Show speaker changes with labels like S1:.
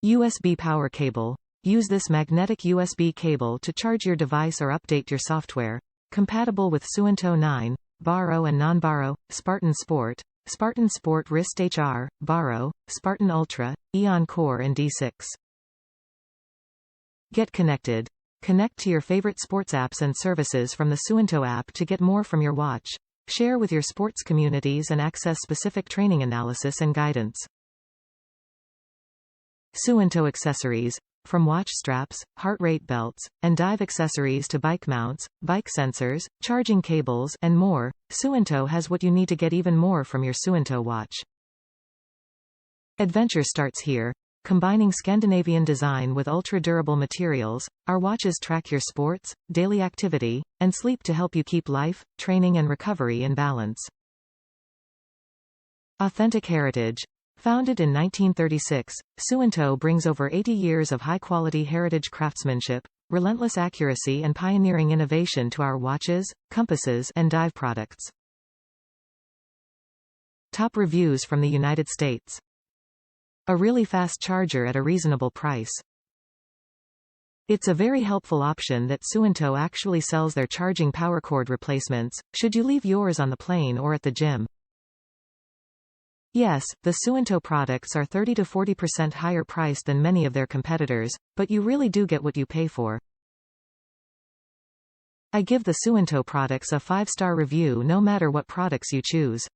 S1: USB power cable. Use this magnetic USB cable to charge your device or update your software. Compatible with Suunto 9, Baro and Non Baro, Spartan Sport, Spartan Sport Wrist HR, Baro, Spartan Ultra, EON Core and D6. Get connected. Connect to your favorite sports apps and services from the Suunto app to get more from your watch. Share with your sports communities and access specific training analysis and guidance. Suunto Accessories. From watch straps, heart rate belts, and dive accessories to bike mounts, bike sensors, charging cables, and more, Suunto has what you need to get even more from your Suunto watch. Adventure starts here. Combining Scandinavian design with ultra-durable materials, our watches track your sports, daily activity, and sleep to help you keep life, training and recovery in balance. Authentic heritage. Founded in 1936, Suunto brings over 80 years of high-quality heritage craftsmanship, relentless accuracy and pioneering innovation to our watches, compasses, and dive products. Top reviews from the United States. A really fast charger at a reasonable price. It's a very helpful option that Suunto actually sells their charging power cord replacements, should you leave yours on the plane or at the gym. Yes, the Suunto products are 30 to 40% higher priced than many of their competitors, but you really do get what you pay for. I give the Suunto products a 5-star review no matter what products you choose.